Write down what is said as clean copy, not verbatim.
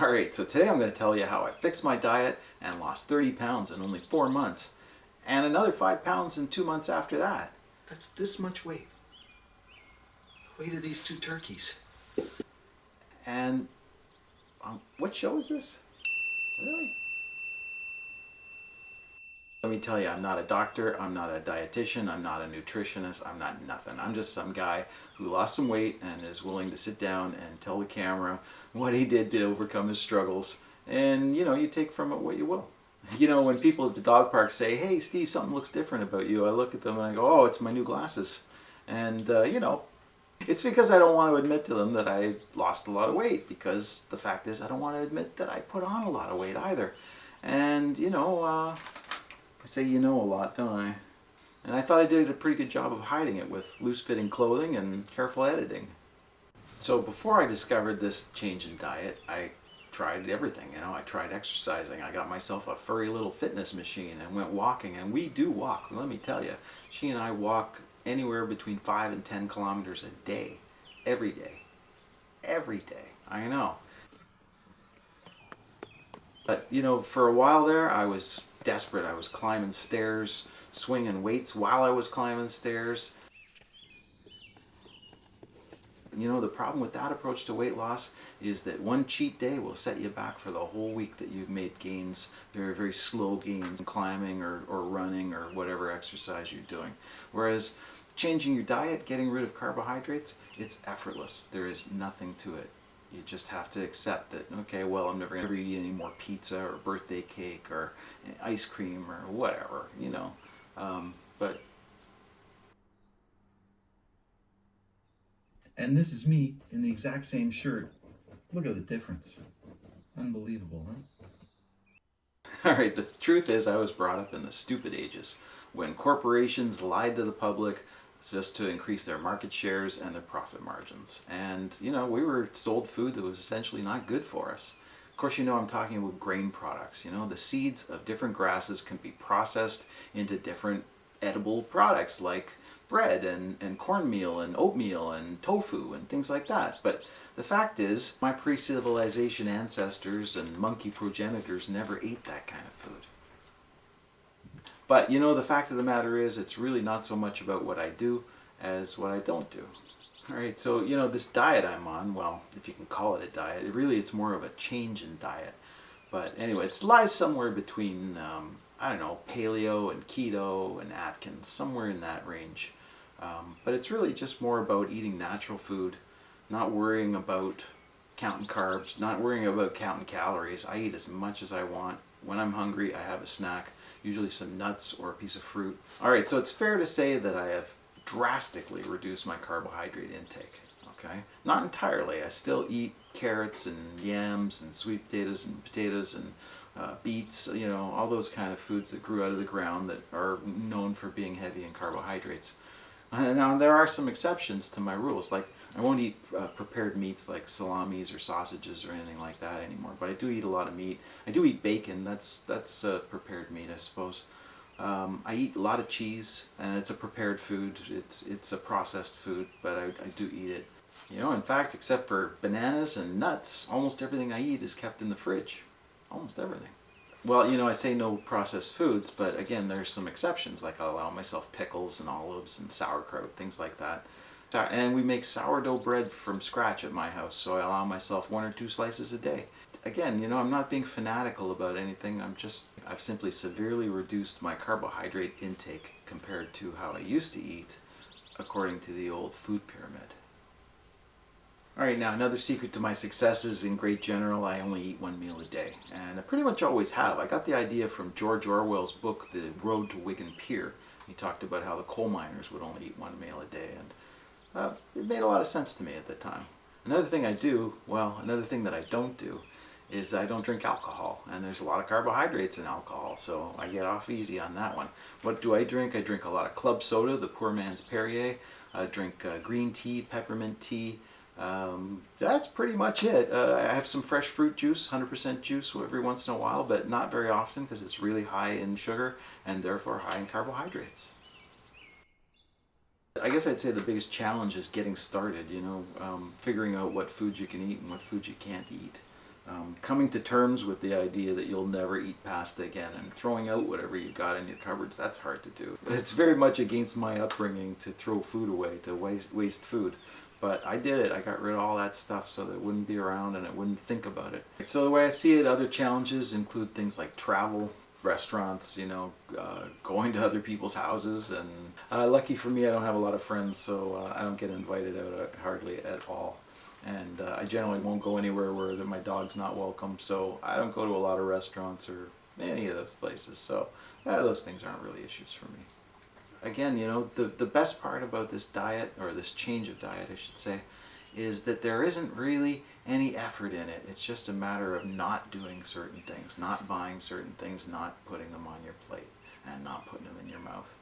Alright, so today I'm going to tell you how I fixed my diet and lost 30 pounds in only 4 months, and another 5 pounds in 2 months after that. That's this much weight. The weight of these two turkeys. And what show is this? Really? Let me tell you, I'm not a doctor, I'm not a dietitian, I'm not a nutritionist, I'm not nothing. I'm just some guy who lost some weight and is willing to sit down and tell the camera what he did to overcome his struggles. And, you take from it what you will. When people at the dog park say, "Hey, Steve, something looks different about you," I look at them and I go, "Oh, it's my new glasses." And, it's because I don't want to admit to them that I lost a lot of weight, because the fact is I don't want to admit that I put on a lot of weight either. And, I say a lot, don't I? And I thought I did a pretty good job of hiding it with loose-fitting clothing and careful editing. So before I discovered this change in diet, I tried everything. I tried exercising. I got myself a furry little fitness machine and went walking. And we do walk, let me tell you. She and I walk anywhere between 5 and 10 kilometers a day. Every day. Every day. I know. But, for a while there, I was desperate. I was climbing stairs, swinging weights while I was climbing stairs. The problem with that approach to weight loss is that one cheat day will set you back for the whole week that you've made gains, very, very slow gains, climbing or running or whatever exercise you're doing. Whereas changing your diet, getting rid of carbohydrates, it's effortless. There is nothing to it. You just have to accept that, okay, well, I'm never going to eat any more pizza or birthday cake or ice cream or whatever, but... And this is me in the exact same shirt. Look at the difference. Unbelievable, huh? Alright, the truth is I was brought up in the stupid ages, when corporations lied to the public just to increase their market shares and their profit margins. And, we were sold food that was essentially not good for us. Of course, I'm talking about grain products. The seeds of different grasses can be processed into different edible products like bread and cornmeal and oatmeal and tofu and things like that. But the fact is, my pre-civilization ancestors and monkey progenitors never ate that kind of food. But, the fact of the matter is, it's really not so much about what I do as what I don't do. Alright, so, this diet I'm on, well, if you can call it a diet, it's more of a change in diet. But anyway, it lies somewhere between, paleo and keto and Atkins, somewhere in that range. But it's really just more about eating natural food, not worrying about counting carbs, not worrying about counting calories. I eat as much as I want. When I'm hungry, I have a snack, usually some nuts or a piece of fruit. Alright, so it's fair to say that I have drastically reduced my carbohydrate intake. Okay? Not entirely. I still eat carrots and yams and sweet potatoes and beets, all those kind of foods that grew out of the ground that are known for being heavy in carbohydrates. Now, there are some exceptions to my rules, like I won't eat prepared meats like salamis or sausages or anything like that anymore, but I do eat a lot of meat. I do eat bacon, that's prepared meat, I suppose. I eat a lot of cheese, and it's a prepared food. It's a processed food, but I do eat it. In fact, except for bananas and nuts, almost everything I eat is kept in the fridge. Almost everything. Well, I say no processed foods, but again, there's some exceptions, like I'll allow myself pickles and olives and sauerkraut, things like that. And we make sourdough bread from scratch at my house, so I allow myself 1 or 2 slices a day. Again, I'm not being fanatical about anything, I've simply severely reduced my carbohydrate intake compared to how I used to eat, according to the old food pyramid. Alright, now another secret to my success is, in great general, I only eat 1 meal a day. And I pretty much always have. I got the idea from George Orwell's book, The Road to Wigan Pier. He talked about how the coal miners would only eat 1 meal a day, and it made a lot of sense to me at the time. Another thing that I don't do is I don't drink alcohol, and there's a lot of carbohydrates in alcohol, so I get off easy on that one. What do I drink? I drink a lot of club soda, the poor man's Perrier. I drink green tea, peppermint tea. That's pretty much it. I have some fresh fruit juice, 100% juice every once in a while, but not very often because it's really high in sugar and therefore high in carbohydrates. I guess I'd say the biggest challenge is getting started, figuring out what foods you can eat and what foods you can't eat. coming to terms with the idea that you'll never eat pasta again and throwing out whatever you've got in your cupboards, that's hard to do. It's very much against my upbringing to throw food away, to waste food. But I did it. I got rid of all that stuff so that it wouldn't be around and I wouldn't think about it. So the way I see it, other challenges include things like travel, restaurants, going to other people's houses. And lucky for me, I don't have a lot of friends, so I don't get invited out hardly at all. And I generally won't go anywhere where my dog's not welcome, so I don't go to a lot of restaurants or any of those places. So those things aren't really issues for me. Again, the best part about this diet, or this change of diet, I should say, is that there isn't really any effort in it. It's just a matter of not doing certain things, not buying certain things, not putting them on your plate, and not putting them in your mouth.